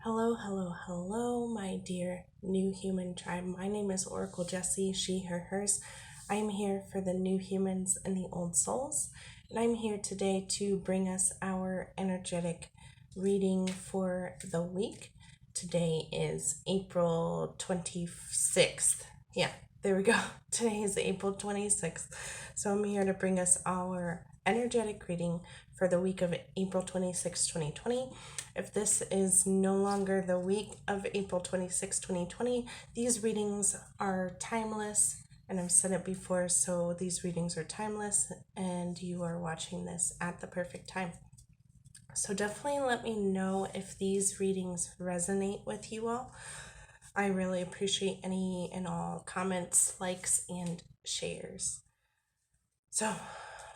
Hello, hello, hello, my dear new human tribe. My name is Oracle Jessie, she, her, hers. I'm here for the new humans and the old souls, and I'm here today to bring us our energetic reading for the week. Today is April 26th. Yeah, there we go. Today is April 26th. So I'm here to bring us our energetic reading for the week of April 26, 2020. If this is no longer the week of April 26, 2020, these readings are timeless. And I've said it before, so these readings are timeless, and you are watching this at the perfect time. So definitely let me know if these readings resonate with you all. I really appreciate any and all comments, likes, and shares. So,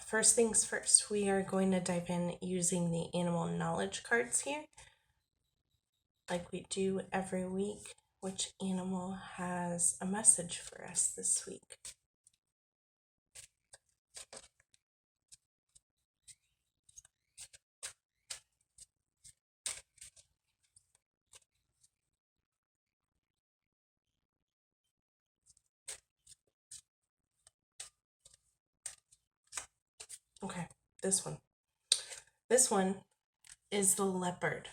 first things first, we are going to dive in using the animal knowledge cards here, like we do every week. Which animal has a message for us this week? Okay, this one. This one is the leopard.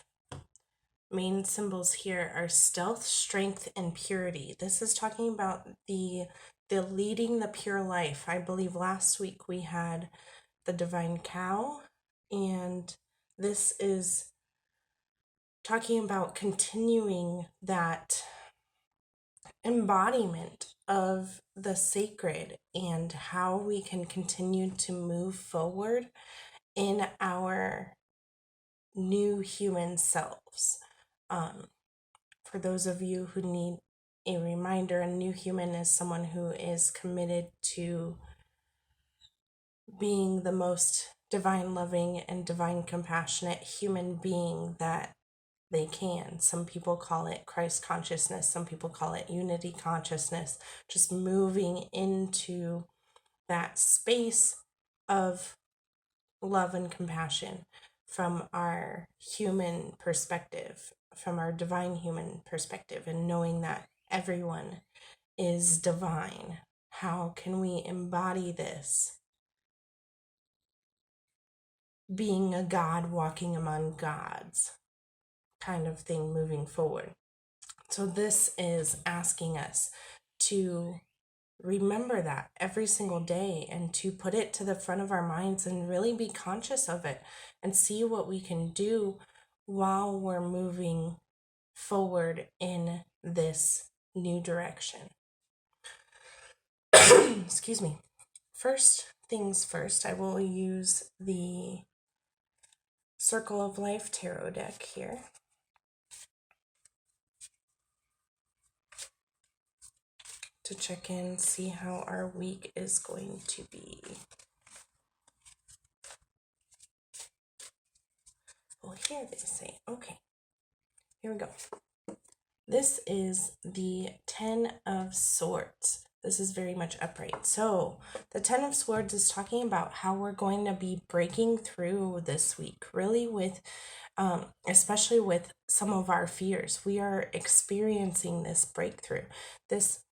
Main symbols here are stealth, strength, and purity. This is talking about the leading the pure life. I believe last week we had the divine cow, and this is talking about continuing that embodiment of the sacred and how we can continue to move forward in our new human selves. For those of you who need a reminder, a new human is someone who is committed to being the most divine loving and divine compassionate human being that they can. Some people call it Christ consciousness, some people call it unity consciousness, just moving into that space of love and compassion from our human perspective, from our divine human perspective, and knowing that everyone is divine. How can we embody this? Being a God walking among gods kind of thing moving forward. So this is asking us to remember that every single day and to put it to the front of our minds and really be conscious of it and see what we can do while we're moving forward in this new direction. Excuse me. First things first, I will use the Circle of Life tarot deck here. To check in, see how our week is going to be. Well, here they say, okay, here we go. This is the 10 of Swords. This is very much upright. So the 10 of Swords is talking about how we're going to be breaking through this week, really with, especially with some of our fears. We are experiencing this breakthrough. This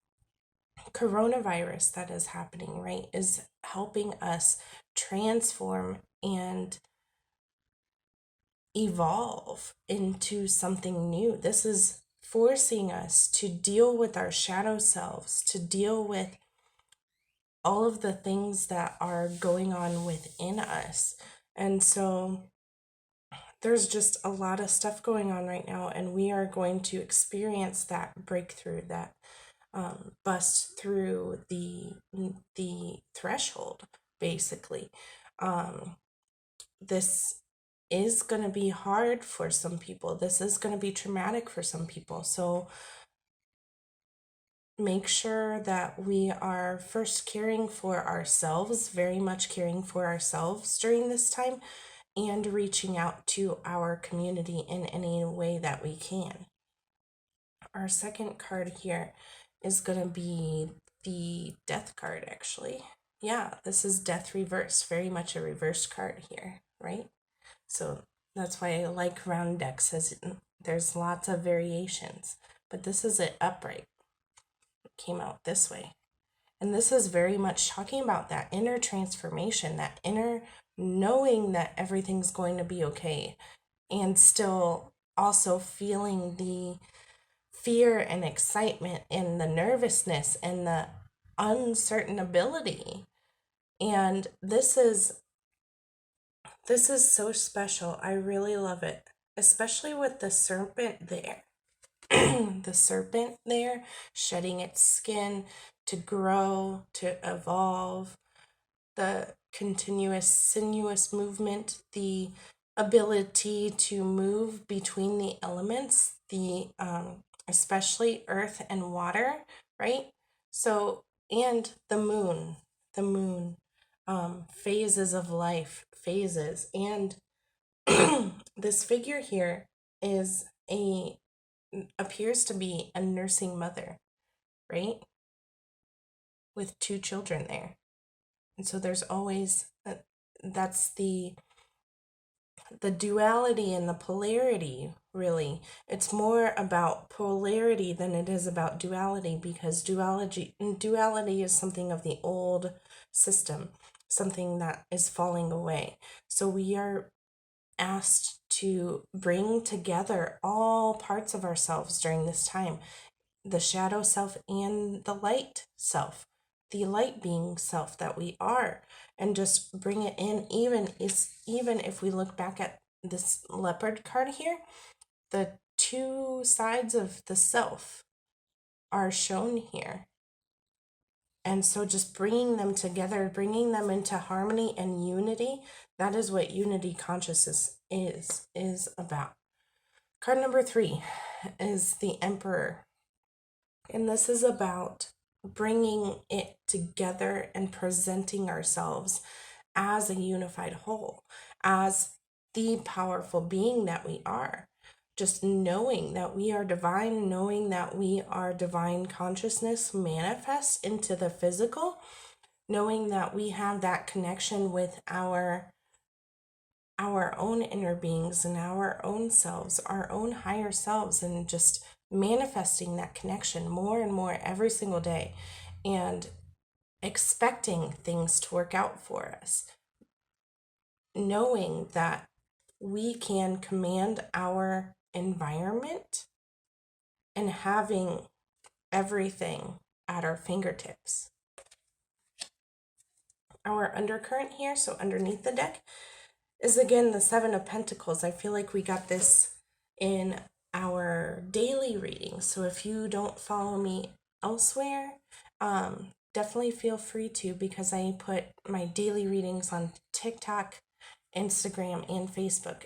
coronavirus that is happening, right, is helping us transform and evolve into something new. This is forcing us to deal with our shadow selves, to deal with all of the things that are going on within us. And so there's just a lot of stuff going on right now, and we are going to experience that breakthrough, that bust through the threshold, basically. This is going to be hard for some people. This is going to be traumatic for some people. So make sure that we are first caring for ourselves, very much caring for ourselves during this time, and reaching out to our community in any way that we can. Our second card here is going to be the Death card, actually. Yeah, this is Death reverse, very much a reverse card here, right? So that's why I like round decks, as There's lots of variations, but this is it upright. It came out this way. And this is very much talking about that inner transformation, that inner knowing that everything's going to be okay, and still also feeling the fear and excitement and the nervousness and the uncertain ability. And this is so special. I really love it, especially with the serpent there. The serpent there shedding its skin to grow, to evolve, the continuous sinuous movement, the ability to move between the elements, the especially earth and water, right? So, and the moon, phases of life, phases, and this figure here is appears to be a nursing mother, right? With 2 children there. And so there's always that's the duality and the polarity, really. It's more about polarity than it is about duality, because duality is something of the old system, something that is falling away. So we are asked to bring together all parts of ourselves during this time, the shadow self and the light self, the light being self that we are, and just bring it in. Even if we look back at this leopard card here, the 2 sides of the self are shown here. And so just bringing them together, bringing them into harmony and unity, that is what unity consciousness is about. Card number 3 is the Emperor. And this is about bringing it together and presenting ourselves as a unified whole, as the powerful being that we are. Just knowing that we are divine, knowing that we are divine consciousness manifest into the physical, knowing that we have that connection with our own inner beings and our own selves, our own higher selves, and just manifesting that connection more and more every single day, and expecting things to work out for us, knowing that we can command our environment and having everything at our fingertips. Our undercurrent here, so underneath the deck, is again the 7 of Pentacles. I feel like we got this in our daily readings. So if you don't follow me elsewhere, definitely feel free to, because I put my daily readings on TikTok, Instagram, and Facebook.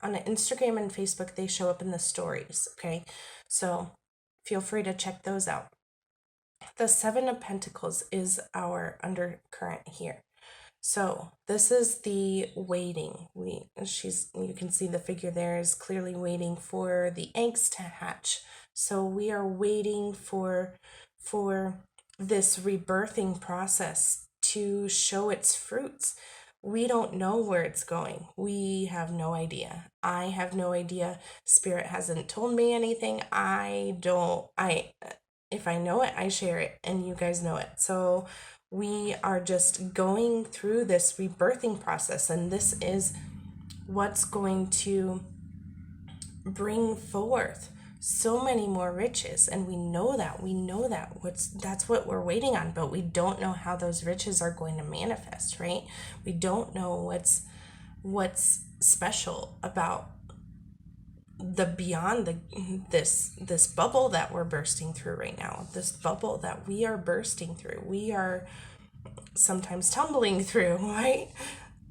On Instagram and Facebook, they show up in the stories, okay? So feel free to check those out. The 7 of Pentacles is our undercurrent here. So this is the waiting. You can see the figure there is clearly waiting for the eggs to hatch. So we are waiting for this rebirthing process to show its fruits. We don't know where it's going. We have no idea. I have no idea. Spirit hasn't told me anything. If I know it, I share it, and you guys know it. So we are just going through this rebirthing process, and this is what's going to bring forth so many more riches. And we know that that's what we're waiting on, but we don't know how those riches are going to manifest, right? We don't know what's special about the beyond this bubble that we're bursting through right now, this bubble that we are bursting through, we are sometimes tumbling through, right?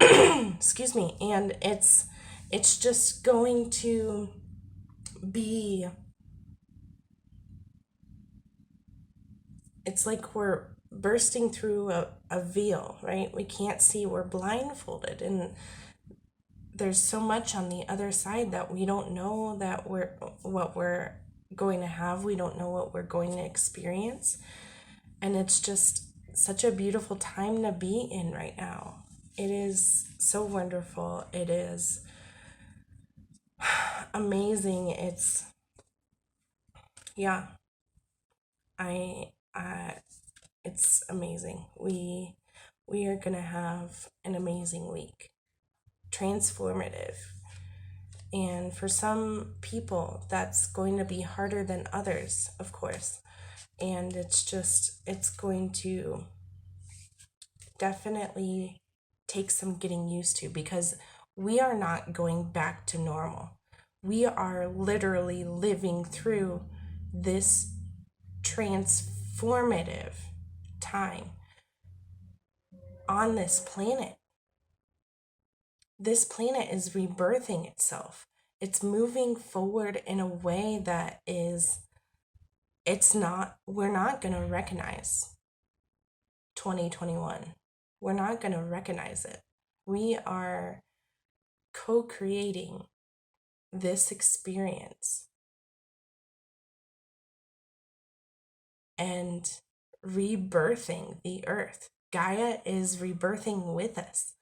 Excuse me. And it's just going to be, it's like we're bursting through a veil, right? We can't see, we're blindfolded, and there's so much on the other side that we don't know that what we're going to have. We don't know what we're going to experience. And it's just such a beautiful time to be in right now. It is so wonderful. It is amazing. Yeah, I, it's amazing. We are gonna have an amazing week, transformative. And for some people, that's going to be harder than others, of course. And it's going to definitely take some getting used to, because we are not going back to normal. We are literally living through this transformative time on this planet. This planet is rebirthing itself. It's moving forward in a way that we're not going to recognize 2021. We're not going to recognize it. We are co-creating this experience and rebirthing the earth. Gaia is rebirthing with us.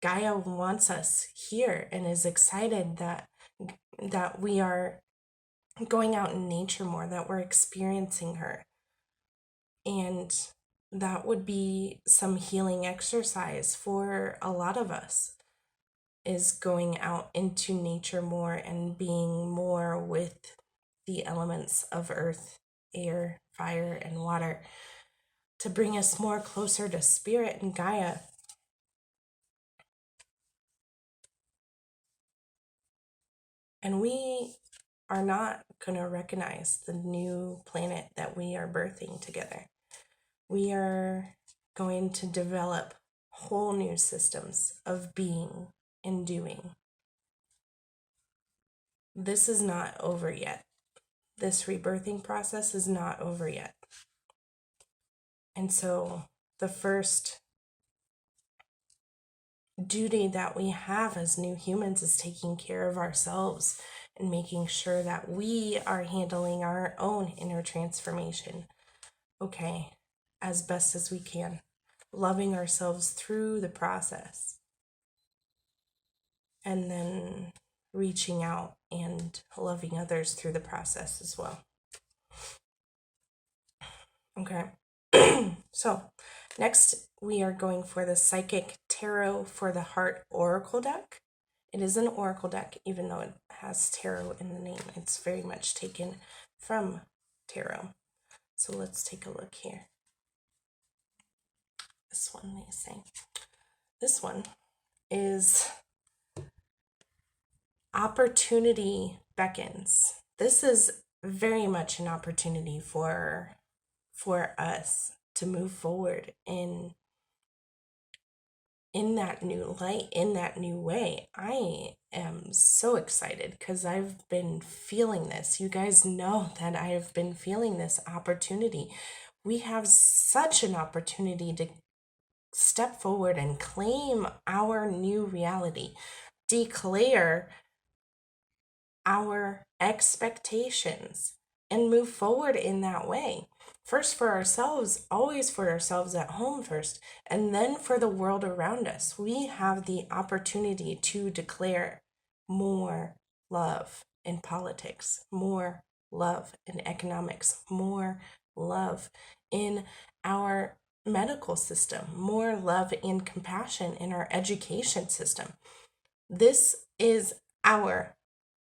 Gaia wants us here and is excited that we are going out in nature more, that we're experiencing her. And that would be some healing exercise for a lot of us, is going out into nature more and being more with the elements of earth, air, fire, and water, to bring us more closer to spirit and Gaia. And we are not going to recognize the new planet that we are birthing together. We are going to develop whole new systems of being and doing. This is not over yet. This rebirthing process is not over yet. And so the first duty that we have as new humans is taking care of ourselves and making sure that we are handling our own inner transformation, okay, as best as we can, loving ourselves through the process, and then reaching out and loving others through the process as well. Okay. So next we are going for the Psychic Tarot for the Heart Oracle deck. It is an oracle deck, even though it has tarot in the name. It's very much taken from tarot. So let's take a look here. This one, they say. This one is Opportunity Beckons. This is very much an opportunity for us to move forward in that new light, in that new way. I am so excited because I've been feeling this. You guys know that I have been feeling this opportunity. We have such an opportunity to step forward and claim our new reality, declare our expectations, and move forward in that way. First for ourselves, always for ourselves at home first, and then for the world around us. We have the opportunity to declare more love in politics, more love in economics, more love in our medical system, more love and compassion in our education system. This is our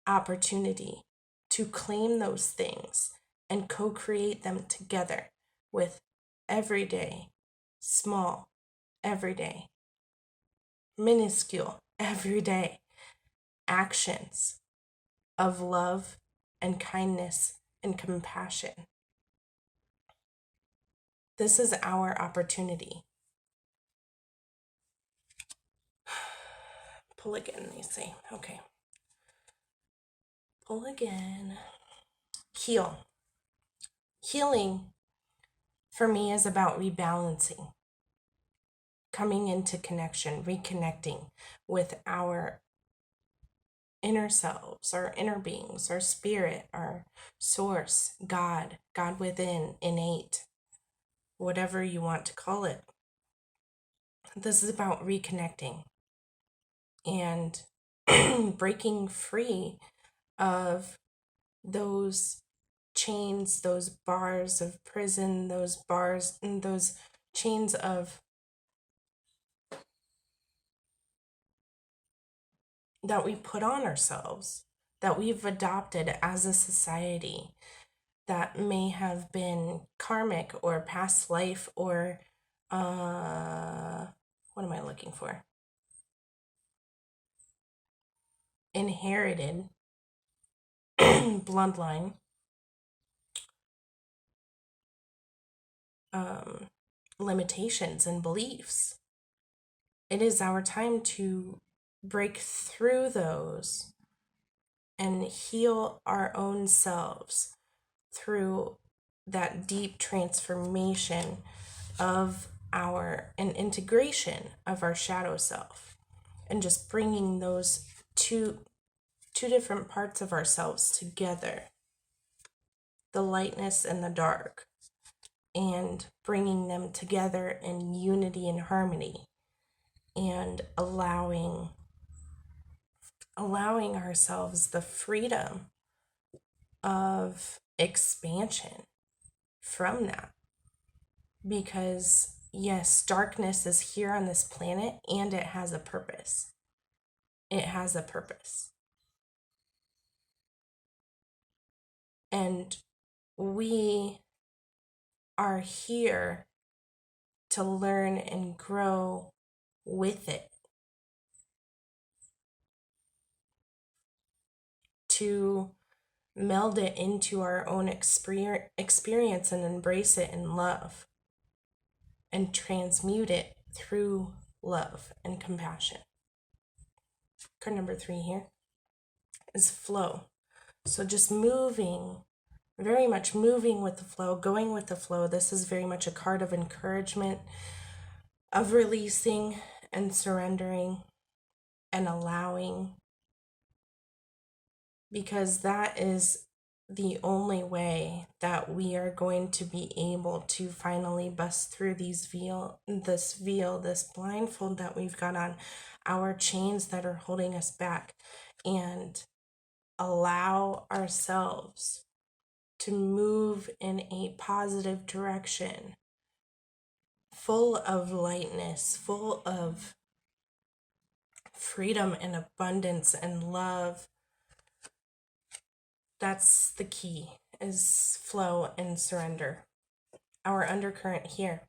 opportunity to claim those things and co-create them together with everyday, small, everyday, minuscule, everyday actions of love and kindness and compassion. This is our opportunity. Pull again, they say. Okay. Pull again. Heal. Healing for me is about rebalancing, coming into connection, reconnecting with our inner selves, our inner beings, our spirit, our source, God, God within, innate, whatever you want to call it. This is about reconnecting and breaking free of those chains, those bars of prison, those bars and those chains of that we put on ourselves, that we've adopted as a society, that may have been karmic or past life or what am I looking for? Inherited bloodline, limitations and beliefs. It is our time to break through those and heal our own selves through that deep transformation of our and integration of our shadow self, and just bringing those two different parts of ourselves together, the lightness and the dark, and bringing them together in unity and harmony, and allowing ourselves the freedom of expansion from that. Because yes, darkness is here on this planet and it has a purpose. It has a purpose. And we are here to learn and grow with it, to meld it into our own experience and embrace it in love and transmute it through love and compassion. Card number 3 here is flow. So just moving, very much moving with the flow, going with the flow. This is very much a card of encouragement, of releasing and surrendering and allowing, because that is the only way that we are going to be able to finally bust through this blindfold that we've got on, our chains that are holding us back, and allow ourselves to move in a positive direction, full of lightness, full of freedom and abundance and love. That's the key, is flow and surrender. Our undercurrent here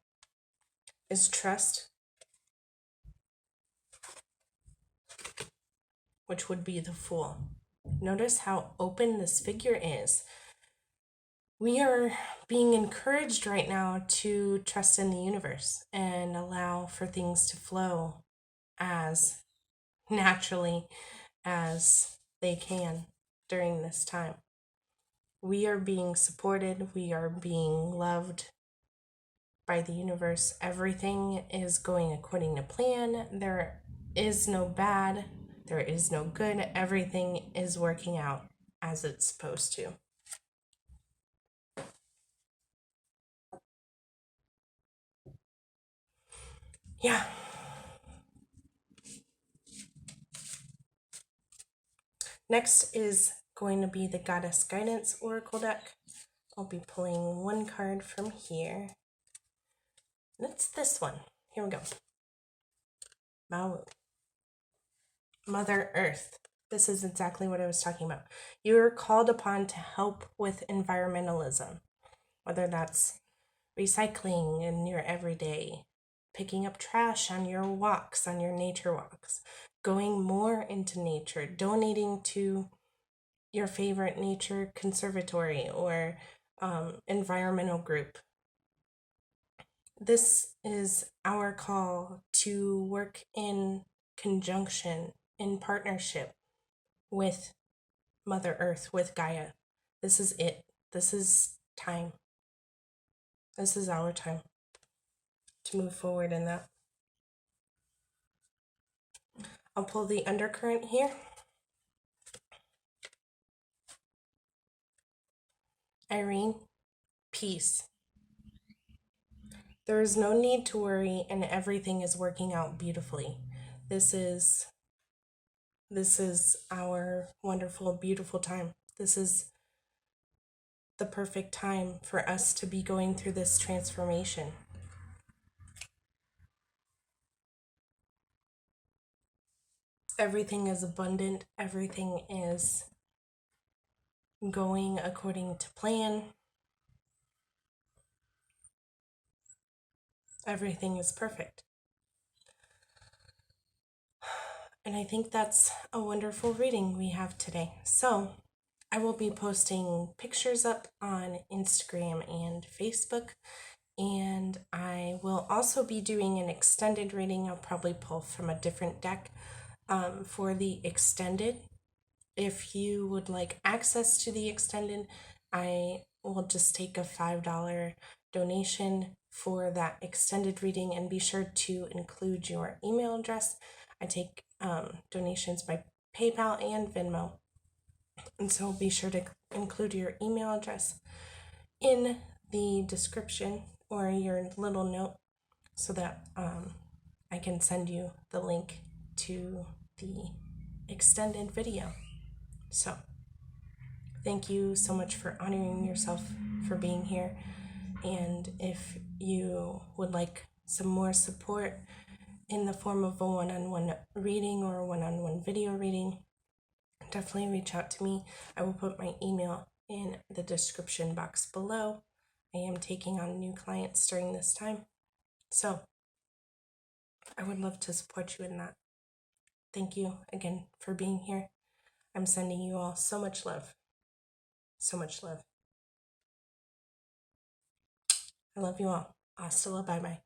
is trust, which would be the Fool. Notice how open this figure is. We are being encouraged right now to trust in the universe and allow for things to flow as naturally as they can during this time. We are being supported, we are being loved by the universe. Everything is going according to plan. There is no bad, there is no good. Everything is working out as it's supposed to. Yeah. Next is going to be the Goddess Guidance Oracle deck. I'll be pulling one card from here. And it's this one. Here we go. Maui. Mother Earth. This is exactly what I was talking about. You're called upon to help with environmentalism, whether that's recycling in your everyday, picking up trash on your walks, on your nature walks, going more into nature, donating to your favorite nature conservatory or environmental group. This is our call to work in conjunction, in partnership with Mother Earth, with Gaia. This is it. This is time. This is our time to move forward in that. I'll pull the undercurrent here. Irene, peace. There is no need to worry, and everything is working out beautifully. This is This is our wonderful, beautiful time. This is the perfect time for us to be going through this transformation. Everything is abundant, everything is going according to plan, everything is perfect. And I think that's a wonderful reading we have today. So I will be posting pictures up on Instagram and Facebook, and I will also be doing an extended reading. I'll probably pull from a different deck for the extended. If you would like access to the extended, I will just take a $5 donation for that extended reading, and be sure to include your email address. I take donations by PayPal and Venmo, and so be sure to include your email address in the description or your little note so that I can send you the link to the extended video. So thank you so much for honoring yourself, for being here. And if you would like some more support in the form of a one-on-one reading or a one-on-one video reading, definitely reach out to me. I will put my email in the description box below. I am taking on new clients during this time, so I would love to support you in that. Thank you again for being here. I'm sending you all so much love. So much love. I love you all. Hasta la bye bye.